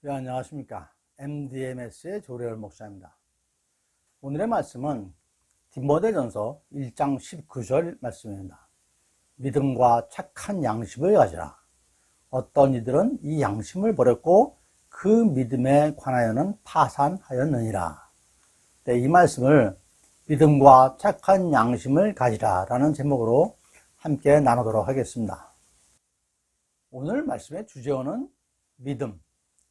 네, 안녕하십니까. MDMS의 조례열 목사입니다. 오늘의 말씀은 디모데전서 1장 19절 말씀입니다. 믿음과 착한 양심을 가지라. 어떤 이들은 이 양심을 버렸고 그 믿음에 관하여는 파산하였느니라. 네, 이 말씀을 믿음과 착한 양심을 가지라 라는 제목으로 함께 나누도록 하겠습니다. 오늘 말씀의 주제어는 믿음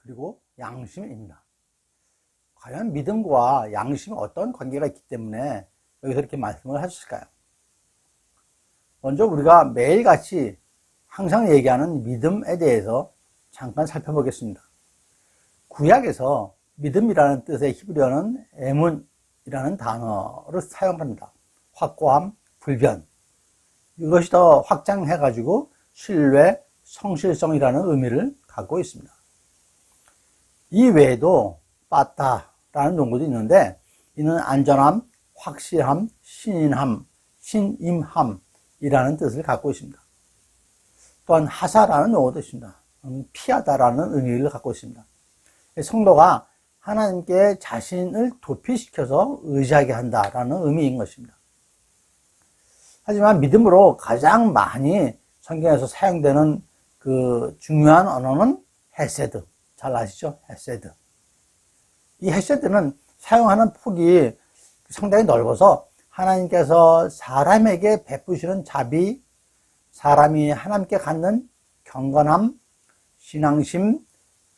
그리고 양심입니다. 과연 믿음과 양심이 어떤 관계가 있기 때문에 여기서 이렇게 말씀을 하셨을까요? 먼저 우리가 매일같이 항상 얘기하는 믿음에 대해서 잠깐 살펴보겠습니다. 구약에서 믿음이라는 뜻의 히브리어는 에문이라는 단어를 사용합니다. 확고함, 불변. 이것이 더 확장해가지고 신뢰, 성실성이라는 의미를 갖고 있습니다. 이 외에도 빠따라는 용어도 있는데 이는 안전함, 확실함, 신임함, 신임함이라는 뜻을 갖고 있습니다. 또한 하사라는 용어도 있습니다. 피하다라는 의미를 갖고 있습니다. 성도가 하나님께 자신을 도피시켜서 의지하게 한다라는 의미인 것입니다. 하지만 믿음으로 가장 많이 성경에서 사용되는 그 중요한 언어는 헤세드. 잘 아시죠? 헤세드. 이 헤세드는 사용하는 폭이 상당히 넓어서 하나님께서 사람에게 베푸시는 자비, 사람이 하나님께 갖는 경건함, 신앙심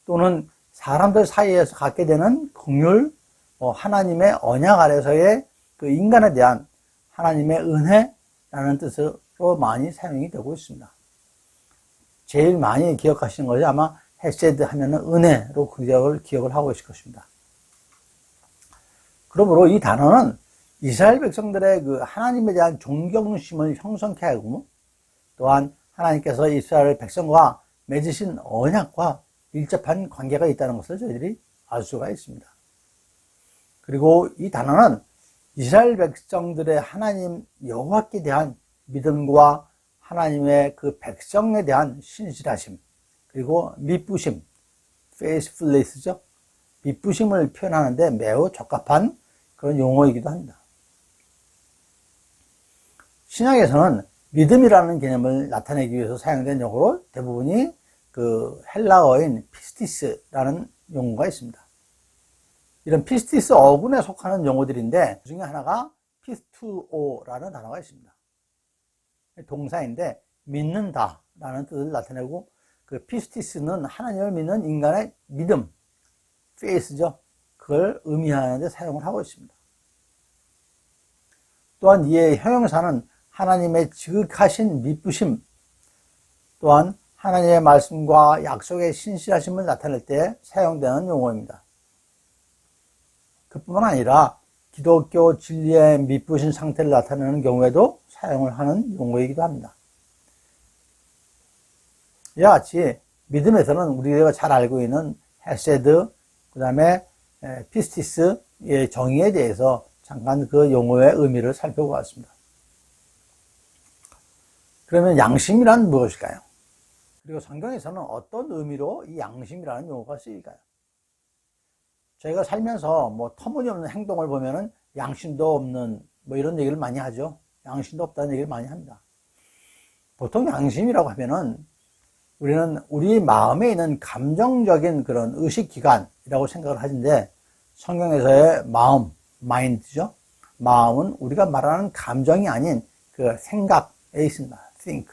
또는 사람들 사이에서 갖게 되는 긍휼, 하나님의 언약 아래서의 그 인간에 대한 하나님의 은혜라는 뜻으로 많이 사용이 되고 있습니다. 제일 많이 기억하시는 것이 아마 헤세드 하면은 은혜로 기억을 하고 있을 것입니다. 그러므로 이 단어는 이스라엘 백성들의 그 하나님에 대한 존경심을 형성케 하고 또한 하나님께서 이스라엘 백성과 맺으신 언약과 밀접한 관계가 있다는 것을 저희들이 알 수가 있습니다. 그리고 이 단어는 이스라엘 백성들의 하나님 여호와께 대한 믿음과 하나님의 그 백성에 대한 신실하심 그리고 미쁘심, faithfulness죠. 미쁘심을 표현하는데 매우 적합한 그런 용어이기도 합니다. 신약에서는 믿음이라는 개념을 나타내기 위해서 사용된 용어로 대부분이 그 헬라어인 피스티스라는 용어가 있습니다. 이런 피스티스 어군에 속하는 용어들인데 그 중에 하나가 피스투오라는 단어가 있습니다. 동사인데 믿는다라는 뜻을 나타내고 그 피스티스는 하나님을 믿는 인간의 믿음, faith죠. 그걸 의미하는 데 사용을 하고 있습니다. 또한 이의 형용사는 하나님의 지극하신 미쁘심, 또한 하나님의 말씀과 약속의 신실하심을 나타낼 때 사용되는 용어입니다. 그뿐만 아니라 기독교 진리의 미쁘신 상태를 나타내는 경우에도 사용을 하는 용어이기도 합니다. 이와 같이 믿음에서는 우리가 잘 알고 있는 헤세드, 그 다음에 피스티스의 정의에 대해서 잠깐 그 용어의 의미를 살펴보았습니다. 그러면 양심이란 무엇일까요? 그리고 성경에서는 어떤 의미로 이 양심이라는 용어가 쓰일까요? 저희가 살면서 뭐 터무니없는 행동을 보면은 양심도 없는 뭐 이런 얘기를 많이 하죠. 양심도 없다는 얘기를 많이 합니다. 보통 양심이라고 하면은 우리는 우리 마음에 있는 감정적인 그런 의식기관이라고 생각을 하는데 성경에서의 마음, 마인드죠. 마음은 우리가 말하는 감정이 아닌 그 생각에 있습니다. think.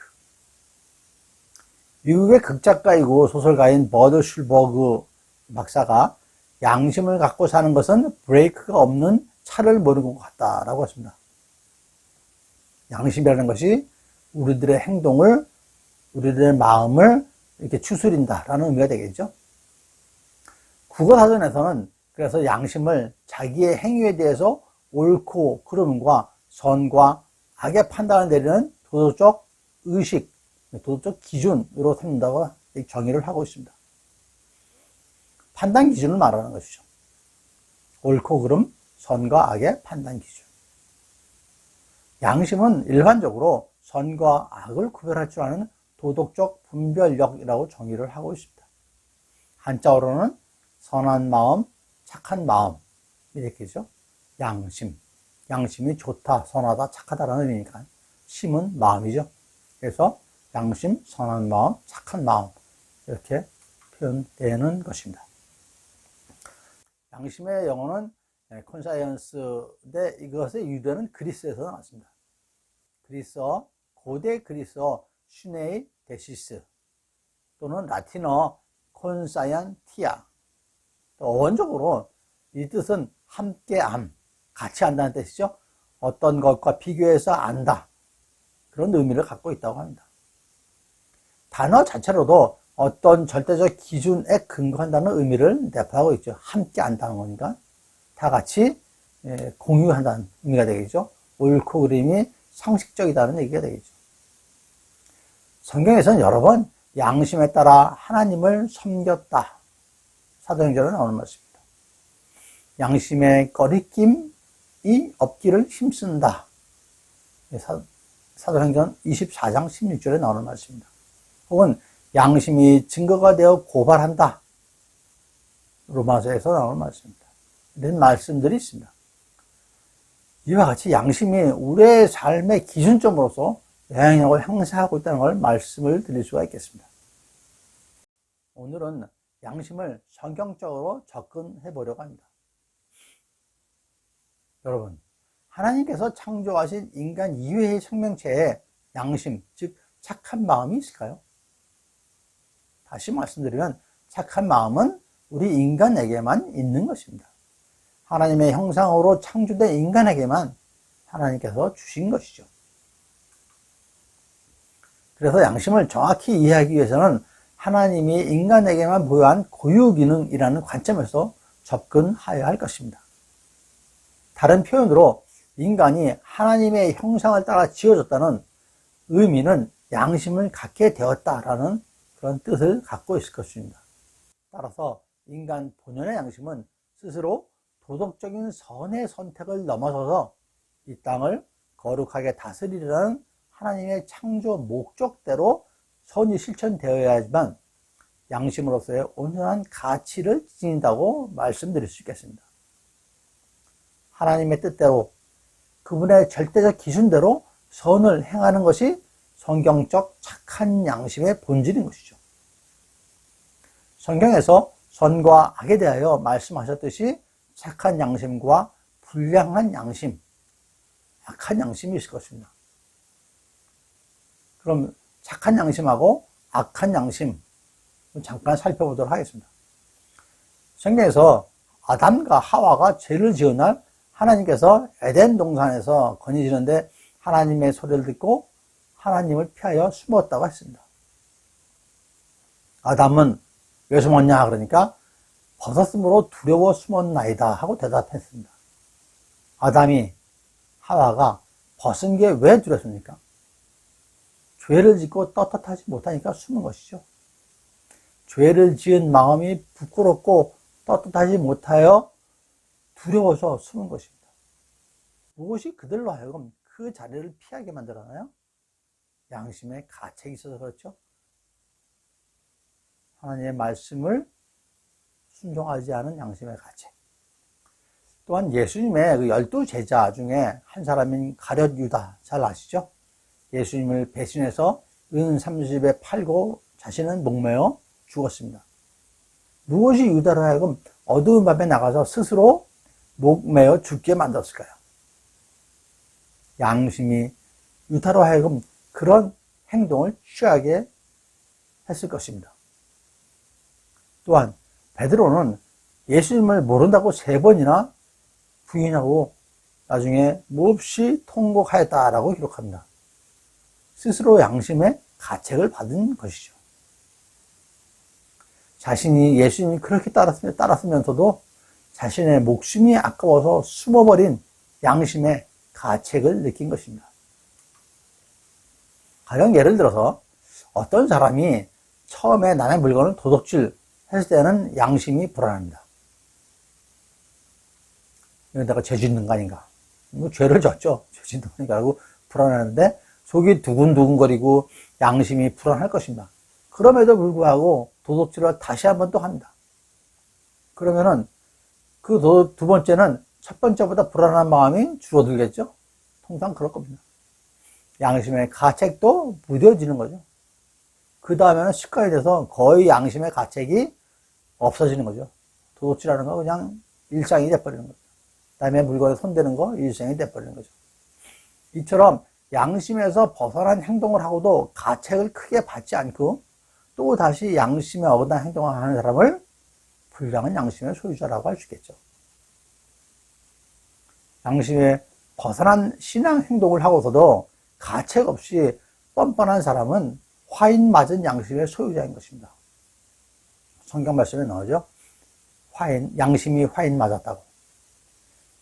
미국의 극작가이고 소설가인 버드 슐버그 박사가 양심을 갖고 사는 것은 브레이크가 없는 차를 모르는 것 같다라고 했습니다. 양심이라는 것이 우리들의 행동을 우리들의 마음을 이렇게 추스린다라는 의미가 되겠죠. 국어사전에서는 그래서 양심을 자기의 행위에 대해서 옳고 그름과 선과 악의 판단을 내리는 도덕적 의식, 도덕적 기준으로 삼는다고 정의를 하고 있습니다. 판단 기준을 말하는 것이죠. 옳고 그름, 선과 악의 판단 기준. 양심은 일반적으로 선과 악을 구별할 줄 아는 도덕적 분별력이라고 정의를 하고 있습니다. 한자어로는 선한 마음, 착한 마음 이렇게죠. 양심, 양심이 좋다, 선하다, 착하다라는 의미니까 심은 마음이죠. 그래서 양심, 선한 마음, 착한 마음 이렇게 표현되는 것입니다. 양심의 영어는 콘사이언스인데 이것의 유래는 그리스에서 나왔습니다. 그리스어, 고대 그리스어 슈네이 데시스 또는 라틴어 콘사이언티아. 원적으로 이 뜻은 함께함, 같이 안다는 뜻이죠. 어떤 것과 비교해서 안다. 그런 의미를 갖고 있다고 합니다. 단어 자체로도 어떤 절대적 기준에 근거한다는 의미를 내포하고 있죠. 함께 안다는 거니까 다 같이 공유한다는 의미가 되겠죠. 옳고 그름이 상식적이다는 얘기가 되겠죠. 성경에서는 여러 번 양심에 따라 하나님을 섬겼다. 사도행전에 나오는 말씀입니다. 양심의 거리낌이 없기를 힘쓴다. 사도행전 24장 16절에 나오는 말씀입니다. 혹은 양심이 증거가 되어 고발한다. 로마서에서 나오는 말씀입니다. 이런 말씀들이 있습니다. 이와 같이 양심이 우리의 삶의 기준점으로서 영향력을 행사하고 있다는 걸 말씀을 드릴 수가 있겠습니다. 오늘은 양심을 성경적으로 접근해 보려고 합니다. 여러분, 하나님께서 창조하신 인간 이외의 생명체에 양심, 즉 착한 마음이 있을까요? 다시 말씀드리면 착한 마음은 우리 인간에게만 있는 것입니다. 하나님의 형상으로 창조된 인간에게만 하나님께서 주신 것이죠. 그래서 양심을 정확히 이해하기 위해서는 하나님이 인간에게만 부여한 고유 기능이라는 관점에서 접근해야 할 것입니다. 다른 표현으로 인간이 하나님의 형상을 따라 지어졌다는 의미는 양심을 갖게 되었다라는 그런 뜻을 갖고 있을 것입니다. 따라서 인간 본연의 양심은 스스로 도덕적인 선의 선택을 넘어서서 이 땅을 거룩하게 다스리려는 하나님의 창조 목적대로 선이 실천되어야지만 양심으로서의 온전한 가치를 지닌다고 말씀드릴 수 있겠습니다. 하나님의 뜻대로 그분의 절대적 기준대로 선을 행하는 것이 성경적 착한 양심의 본질인 것이죠. 성경에서 선과 악에 대하여 말씀하셨듯이 착한 양심과 불량한 양심, 악한 양심이 있을 것입니다. 그럼 착한 양심하고 악한 양심 잠깐 살펴보도록 하겠습니다. 성경에서 아담과 하와가 죄를 지은 날 하나님께서 에덴 동산에서 거니시는데 하나님의 소리를 듣고 하나님을 피하여 숨었다고 했습니다. 아담은 왜 숨었냐 그러니까 벗었으므로 두려워 숨었나이다 하고 대답했습니다. 아담이 하와가 벗은 게 왜 두렵습니까? 죄를 짓고 떳떳하지 못하니까 숨은 것이죠. 죄를 지은 마음이 부끄럽고 떳떳하지 못하여 두려워서 숨은 것입니다. 무엇이 그들로 하여금 그 자리를 피하게 만들었나요? 양심의 가책이 있어서 그렇죠. 하나님의 말씀을 순종하지 않은 양심의 가책. 또한 예수님의 그 12제자 중에 한 사람인 가룟 유다, 잘 아시죠? 예수님을 배신해서 은 30에 팔고 자신은 목매어 죽었습니다. 무엇이 유다로 하여금 어두운 밤에 나가서 스스로 목매어 죽게 만들었을까요? 양심이 유다로 하여금 그런 행동을 취하게 했을 것입니다. 또한 베드로는 예수님을 모른다고 3번이나 부인하고 나중에 몹시 통곡하였다라고 기록합니다. 스스로 양심의 가책을 받은 것이죠. 자신이 예수님이 그렇게 따랐으면서도 자신의 목숨이 아까워서 숨어버린 양심의 가책을 느낀 것입니다. 가령 예를 들어서 어떤 사람이 처음에 남의 물건을 도둑질 했을 때는 양심이 불안합니다. 내가 죄 짓는 거 아닌가? 뭐 죄를 졌죠. 죄 짓는 거니까 하고 불안하는데 속이 두근두근거리고 양심이 불안할 것입니다. 그럼에도 불구하고 도둑질을 다시 한 번 또 합니다. 그러면은 그 두 번째는 첫 번째보다 불안한 마음이 줄어들겠죠? 통상 그럴 겁니다. 양심의 가책도 무뎌지는 거죠. 그 다음에는 습관이 돼서 거의 양심의 가책이 없어지는 거죠. 도둑질하는 거 그냥 일상이 돼버리는 거죠. 다음에 물건에 손대는 거 일상이 돼버리는 거죠. 이처럼 양심에서 벗어난 행동을 하고도 가책을 크게 받지 않고 또 다시 양심에 어긋난 행동을 하는 사람을 불량한 양심의 소유자라고 할 수 있겠죠. 양심에 벗어난 신앙 행동을 하고서도 가책 없이 뻔뻔한 사람은 화인 맞은 양심의 소유자인 것입니다. 성경 말씀에 나오죠. 양심이 화인 맞았다고.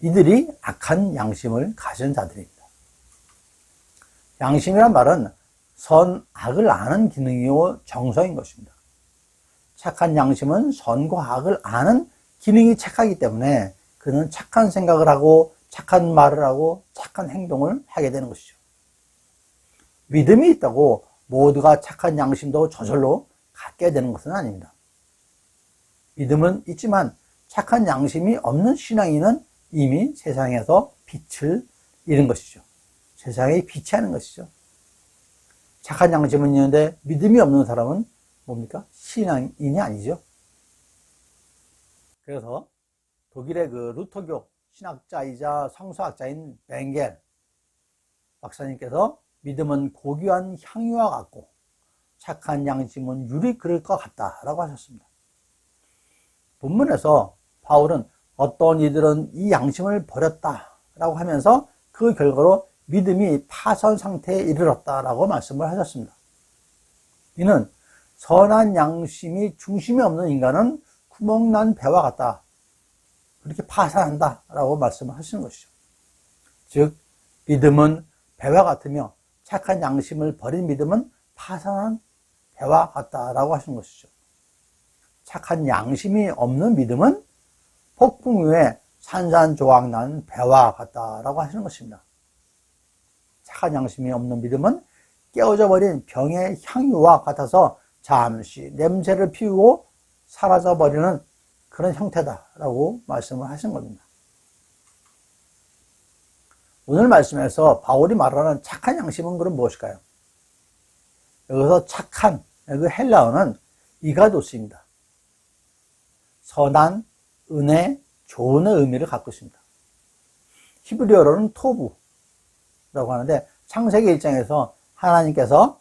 이들이 악한 양심을 가진 자들입니다. 양심이란 말은 선, 악을 아는 기능이요 정서인 것입니다. 착한 양심은 선과 악을 아는 기능이 착하기 때문에 그는 착한 생각을 하고 착한 말을 하고 착한 행동을 하게 되는 것이죠. 믿음이 있다고 모두가 착한 양심도 저절로 갖게 되는 것은 아닙니다. 믿음은 있지만 착한 양심이 없는 신앙인은 이미 세상에서 빛을 잃은 것이죠. 세상에 비치하는 것이죠. 착한 양심은 있는데 믿음이 없는 사람은 뭡니까? 신앙인이 아니죠. 그래서 독일의 그 루터교 신학자이자 성서학자인 벵겔 박사님께서 믿음은 고귀한 향유와 같고 착한 양심은 유리 그릇 것 같다라고 하셨습니다. 본문에서 바울은 어떤 이들은 이 양심을 버렸다라고 하면서 그 결과로 믿음이 파선 상태에 이르렀다라고 말씀을 하셨습니다. 이는 선한 양심이 중심이 없는 인간은 구멍난 배와 같다. 그렇게 파산한다라고 말씀을 하시는 것이죠. 즉 믿음은 배와 같으며 착한 양심을 버린 믿음은 파산한 배와 같다라고 하시는 것이죠. 착한 양심이 없는 믿음은 폭풍 위에 산산조각난 배와 같다라고 하시는 것입니다. 착한 양심이 없는 믿음은 깨어져 버린 병의 향유와 같아서 잠시 냄새를 피우고 사라져 버리는 그런 형태다라고 말씀을 하신 겁니다. 오늘 말씀에서 바울이 말하는 착한 양심은 그럼 무엇일까요? 여기서 착한, 그 헬라어는 이가도스입니다. 선한, 은혜, 좋은의 의미를 갖고 있습니다. 히브리어로는 토부라고 하는데 창세기 1장에서 하나님께서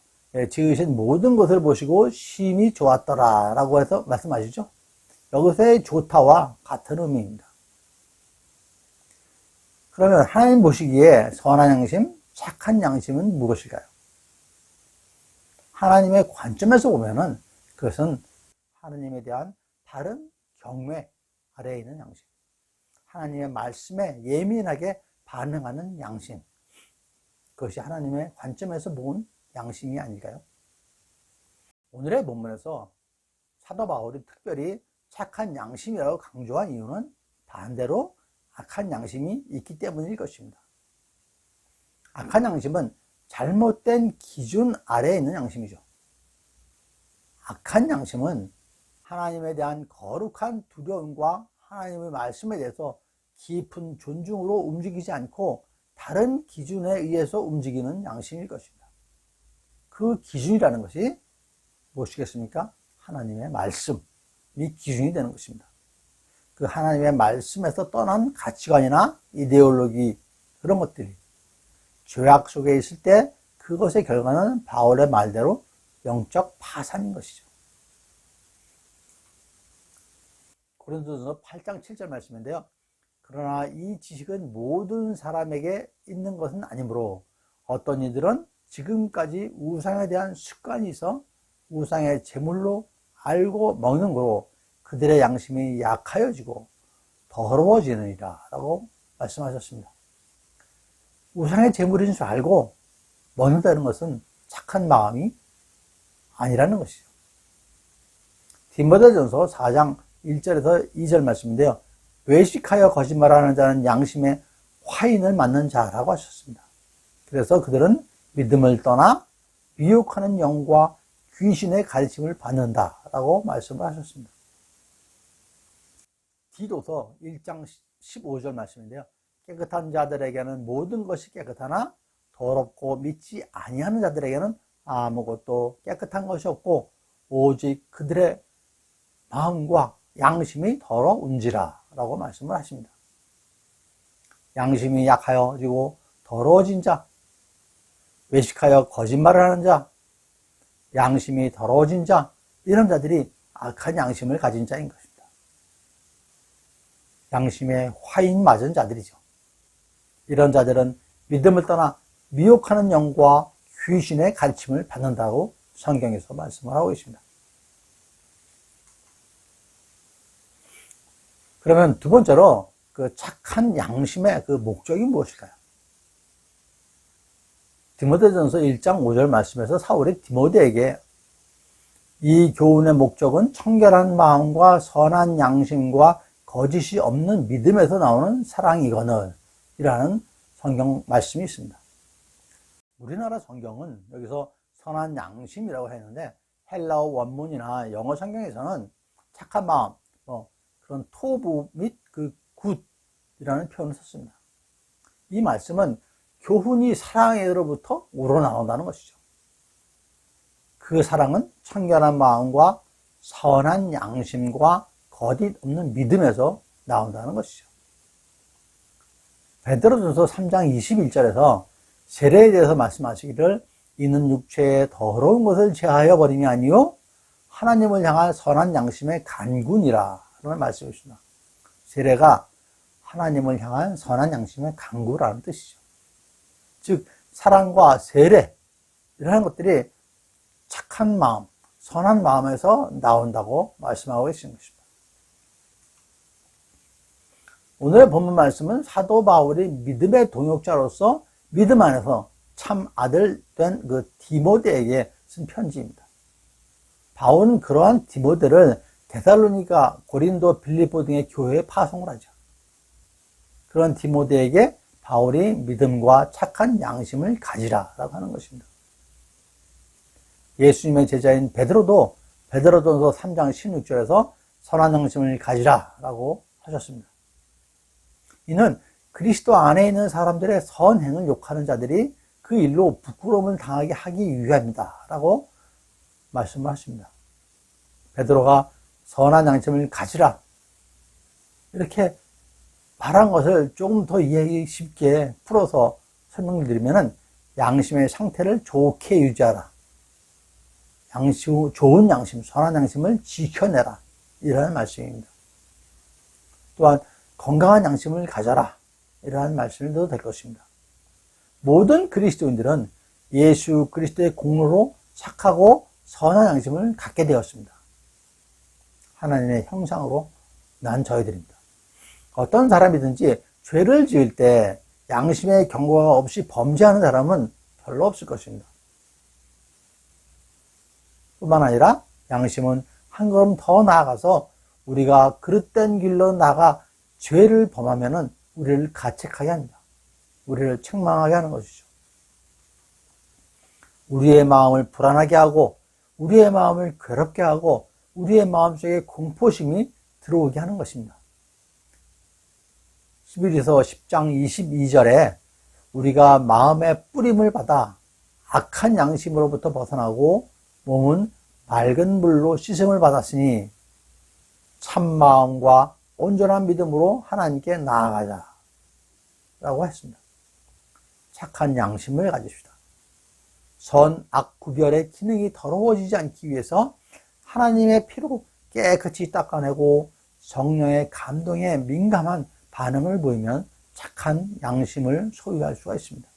지으신 모든 것을 보시고 심히 좋았더라 라고 해서 말씀하시죠. 여기서의 좋다와 같은 의미입니다. 그러면 하나님 보시기에 선한 양심, 착한 양심은 무엇일까요? 하나님의 관점에서 보면은 그것은 하나님에 대한 바른 경외 아래에 있는 양심, 하나님의 말씀에 예민하게 반응하는 양심, 그것이 하나님의 관점에서 본 양심이 아닐까요? 오늘의 본문에서 사도 바울이 특별히 착한 양심이라고 강조한 이유는 반대로 악한 양심이 있기 때문일 것입니다. 악한 양심은 잘못된 기준 아래에 있는 양심이죠. 악한 양심은 하나님에 대한 거룩한 두려움과 하나님의 말씀에 대해서 깊은 존중으로 움직이지 않고 다른 기준에 의해서 움직이는 양심일 것입니다. 그 기준이라는 것이 무엇이겠습니까? 하나님의 말씀이 기준이 되는 것입니다. 그 하나님의 말씀에서 떠난 가치관이나 이데올로기 그런 것들이 죄악 속에 있을 때 그것의 결과는 바울의 말대로 영적 파산인 것이죠. 고린도전서 8장 7절 말씀인데요. 그러나 이 지식은 모든 사람에게 있는 것은 아니므로 어떤 이들은 지금까지 우상에 대한 습관이 있어 우상의 제물로 알고 먹는 거로 그들의 양심이 약하여지고 더러워지느니라 라고 말씀하셨습니다. 우상의 제물인 줄 알고 먹는다는 것은 착한 마음이 아니라는 것이죠. 디모데전서 4장 1절에서 2절 말씀인데요. 외식하여 거짓말하는 자는 양심에 화인을 맞는 자라고 하셨습니다. 그래서 그들은 믿음을 떠나 미혹하는 영과 귀신의 가르침을 받는다라고 말씀을 하셨습니다. 디도서 1장 15절 말씀인데요. 깨끗한 자들에게는 모든 것이 깨끗하나 더럽고 믿지 아니하는 자들에게는 아무것도 깨끗한 것이 없고 오직 그들의 마음과 양심이 더러운지라 라고 말씀을 하십니다. 양심이 약하여지고 더러워진 자, 외식하여 거짓말을 하는 자, 양심이 더러워진 자, 이런 자들이 악한 양심을 가진 자인 것입니다. 양심에 화인 맞은 자들이죠. 이런 자들은 믿음을 떠나 미혹하는 영과 귀신의 가르침을 받는다고 성경에서 말씀을 하고 있습니다. 그러면 두 번째로 그 착한 양심의 그 목적이 무엇일까요? 디모데전서 1장 5절 말씀에서 사울이 디모데에게 이 교훈의 목적은 청결한 마음과 선한 양심과 거짓이 없는 믿음에서 나오는 사랑이거늘 이라는 성경 말씀이 있습니다. 우리나라 성경은 여기서 선한 양심이라고 했는데 헬라어 원문이나 영어 성경에서는 착한 마음, 그런 토부 및 그 굿이라는 표현을 썼습니다. 이 말씀은 교훈이 사랑으로부터 우러나온다는 것이죠. 그 사랑은 청결한 마음과 선한 양심과 거짓 없는 믿음에서 나온다는 것이죠. 베드로전서 3장 21절에서 세례에 대해서 말씀하시기를 이는 육체의 더러운 것을 제하여 버림이 아니요 하나님을 향한 선한 양심의 간구니라 라는 말씀이 있습니다. 세례가 하나님을 향한 선한 양심의 간구라는 뜻이죠. 즉 사랑과 세례 이런 것들이 착한 마음, 선한 마음에서 나온다고 말씀하고 계신 것입니다. 오늘의 본문 말씀은 사도 바울이 믿음의 동역자로서 믿음 안에서 참 아들 된 그 디모데에게 쓴 편지입니다. 바울은 그러한 디모데를 데살로니가, 고린도, 빌립보 등의 교회에 파송을 하죠. 그런 디모데에게 바울이 믿음과 착한 양심을 가지라라고 하는 것입니다. 예수님의 제자인 베드로도 베드로전서 3장 16절에서 선한 양심을 가지라라고 하셨습니다. 이는 그리스도 안에 있는 사람들의 선행을 욕하는 자들이 그 일로 부끄러움을 당하게 하기 위함이다 라고 말씀을 하십니다. 베드로가 선한 양심을 가지라 이렇게 말한 것을 조금 더 이해하기 쉽게 풀어서 설명드리면 양심의 상태를 좋게 유지하라, 좋은 양심, 선한 양심을 지켜내라 이라는 말씀입니다. 또한 건강한 양심을 가져라 이라는 말씀을 드려도 될 것입니다. 모든 그리스도인들은 예수 그리스도의 공로로 착하고 선한 양심을 갖게 되었습니다. 하나님의 형상으로 난 저희들입니다. 어떤 사람이든지 죄를 지을 때 양심의 경고가 없이 범죄하는 사람은 별로 없을 것입니다. 뿐만 아니라 양심은 한 걸음 더 나아가서 우리가 그릇된 길로 나가 죄를 범하면 우리를 가책하게 합니다. 우리를 책망하게 하는 것이죠. 우리의 마음을 불안하게 하고 우리의 마음을 괴롭게 하고 우리의 마음속에 공포심이 들어오게 하는 것입니다. 히브리서 10장 22절에 우리가 마음의 뿌림을 받아 악한 양심으로부터 벗어나고 몸은 맑은 물로 씻음을 받았으니 참마음과 온전한 믿음으로 하나님께 나아가자 라고 했습니다. 착한 양심을 가지십시다. 선, 악 구별의 기능이 더러워지지 않기 위해서 하나님의 피로 깨끗이 닦아내고 성령의 감동에 민감한 반응을 보이면 착한 양심을 소유할 수가 있습니다.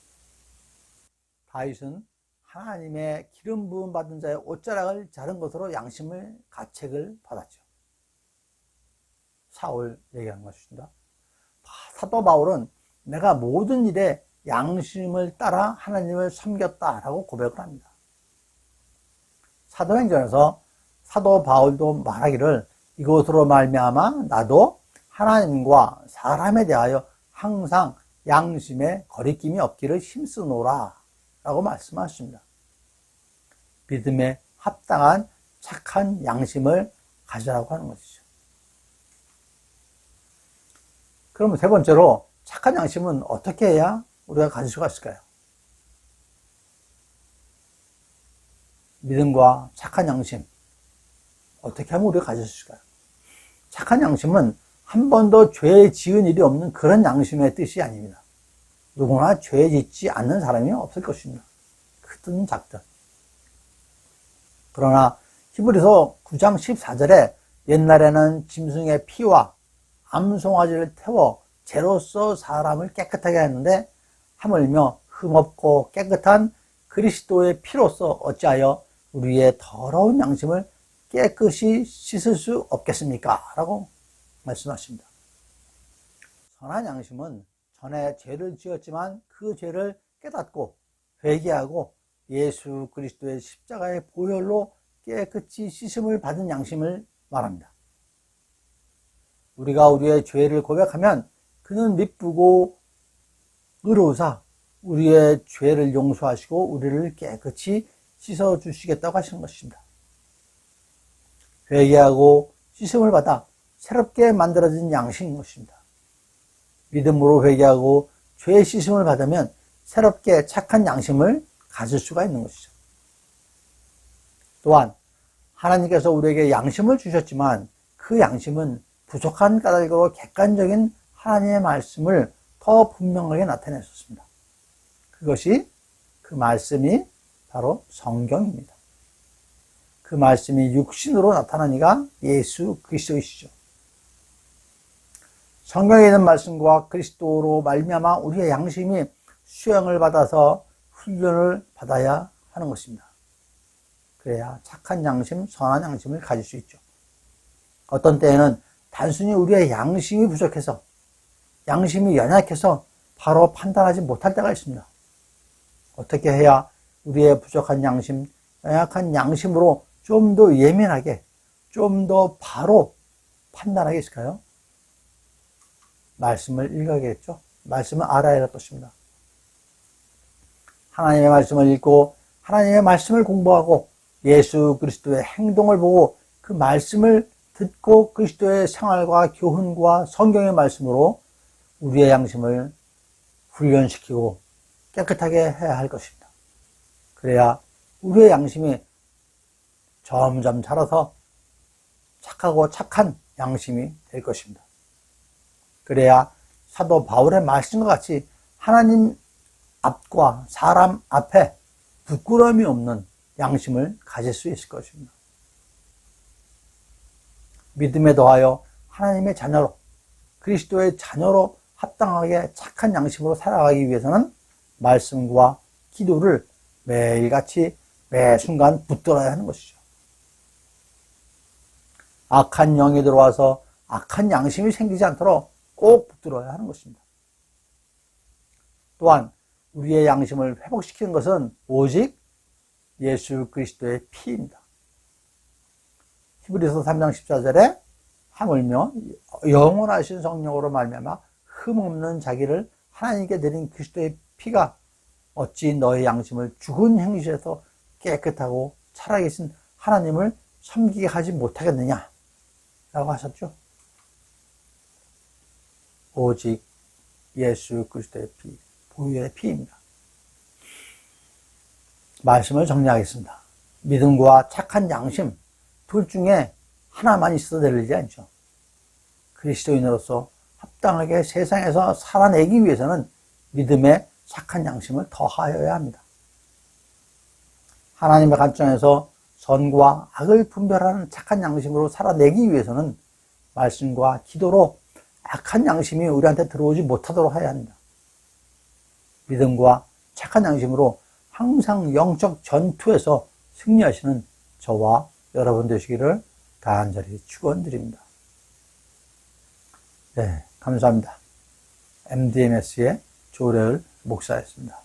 다윗은 하나님의 기름 부음 받은 자의 옷자락을 자른 것으로 양심을 가책을 받았죠. 사울 얘기하는 것입니다. 사도 바울은 내가 모든 일에 양심을 따라 하나님을 섬겼다라고 고백을 합니다. 사도행전에서 사도 바울도 말하기를 이것으로 말미암아 나도 하나님과 사람에 대하여 항상 양심에 거리낌이 없기를 힘쓰노라 라고 말씀하십니다. 믿음에 합당한 착한 양심을 가지라고 하는 것이죠. 그럼 세 번째로 착한 양심은 어떻게 해야 우리가 가질 수가 있을까요? 믿음과 착한 양심 어떻게 하면 우리가 가질 수 있을까요? 착한 양심은 한 번도 죄 지은 일이 없는 그런 양심의 뜻이 아닙니다. 누구나 죄 짓지 않는 사람이 없을 것입니다. 크든 작든. 그러나 히브리서 9장 14절에 옛날에는 짐승의 피와 암송아지를 태워 죄로서 사람을 깨끗하게 했는데 하물며 흠없고 깨끗한 그리스도의 피로서 어찌하여 우리의 더러운 양심을 깨끗이 씻을 수 없겠습니까? 라고 말씀하십니다. 선한 양심은 전에 죄를 지었지만 그 죄를 깨닫고 회개하고 예수 그리스도의 십자가의 보혈로 깨끗이 씻음을 받은 양심을 말합니다. 우리가 우리의 죄를 고백하면 그는 미쁘고 의로우사 우리의 죄를 용서하시고 우리를 깨끗이 씻어주시겠다고 하시는 것입니다. 회개하고 씻음을 받아 새롭게 만들어진 양심인 것입니다. 믿음으로 회개하고 죄의 씻음을 받으면 새롭게 착한 양심을 가질 수가 있는 것이죠. 또한 하나님께서 우리에게 양심을 주셨지만 그 양심은 부족한 까닭으로 객관적인 하나님의 말씀을 더 분명하게 나타냈었습니다. 그것이 그 말씀이 바로 성경입니다. 그 말씀이 육신으로 나타난 이가 예수 그리스도이시죠. 성경에 있는 말씀과 그리스도로 말미암아 우리의 양심이 수양을 받아서 훈련을 받아야 하는 것입니다. 그래야 착한 양심, 선한 양심을 가질 수 있죠. 어떤 때에는 단순히 우리의 양심이 부족해서, 양심이 연약해서 바로 판단하지 못할 때가 있습니다. 어떻게 해야 우리의 부족한 양심, 연약한 양심으로 좀 더 예민하게, 좀 더 바로 판단하게 있을까요? 말씀을 읽어야겠죠. 말씀을 알아야 할 것입니다. 하나님의 말씀을 읽고 하나님의 말씀을 공부하고 예수 그리스도의 행동을 보고 그 말씀을 듣고 그리스도의 생활과 교훈과 성경의 말씀으로 우리의 양심을 훈련시키고 깨끗하게 해야 할 것입니다. 그래야 우리의 양심이 점점 자라서 착하고 착한 양심이 될 것입니다. 그래야 사도 바울의 말씀과 같이 하나님 앞과 사람 앞에 부끄러움이 없는 양심을 가질 수 있을 것입니다. 믿음에 더하여 하나님의 자녀로, 그리스도의 자녀로 합당하게 착한 양심으로 살아가기 위해서는 말씀과 기도를 매일같이 매 순간 붙들어야 하는 것이죠. 악한 영이 들어와서 악한 양심이 생기지 않도록 꼭 붙들어야 하는 것입니다. 또한 우리의 양심을 회복시키는 것은 오직 예수 그리스도의 피입니다. 히브리서 3장 14절에 하물며 영원하신 성령으로 말미암아 흠없는 자기를 하나님께 드린 그리스도의 피가 어찌 너의 양심을 죽은 행실에서 깨끗하고 살아계신 하나님을 섬기게 하지 못하겠느냐 라고 하셨죠. 오직 예수 그리스도의 피, 보혈의 피입니다. 말씀을 정리하겠습니다. 믿음과 착한 양심 둘 중에 하나만 있어도 될 일이 아니죠. 그리스도인으로서 합당하게 세상에서 살아내기 위해서는 믿음에 착한 양심을 더하여야 합니다. 하나님의 관점에서 선과 악을 분별하는 착한 양심으로 살아내기 위해서는 말씀과 기도로 악한 양심이 우리한테 들어오지 못하도록 해야 합니다. 믿음과 착한 양심으로 항상 영적 전투에서 승리하시는 저와 여러분 되시기를 간절히 축원드립니다. 네, 감사합니다. MDMS의 조례을 목사였습니다.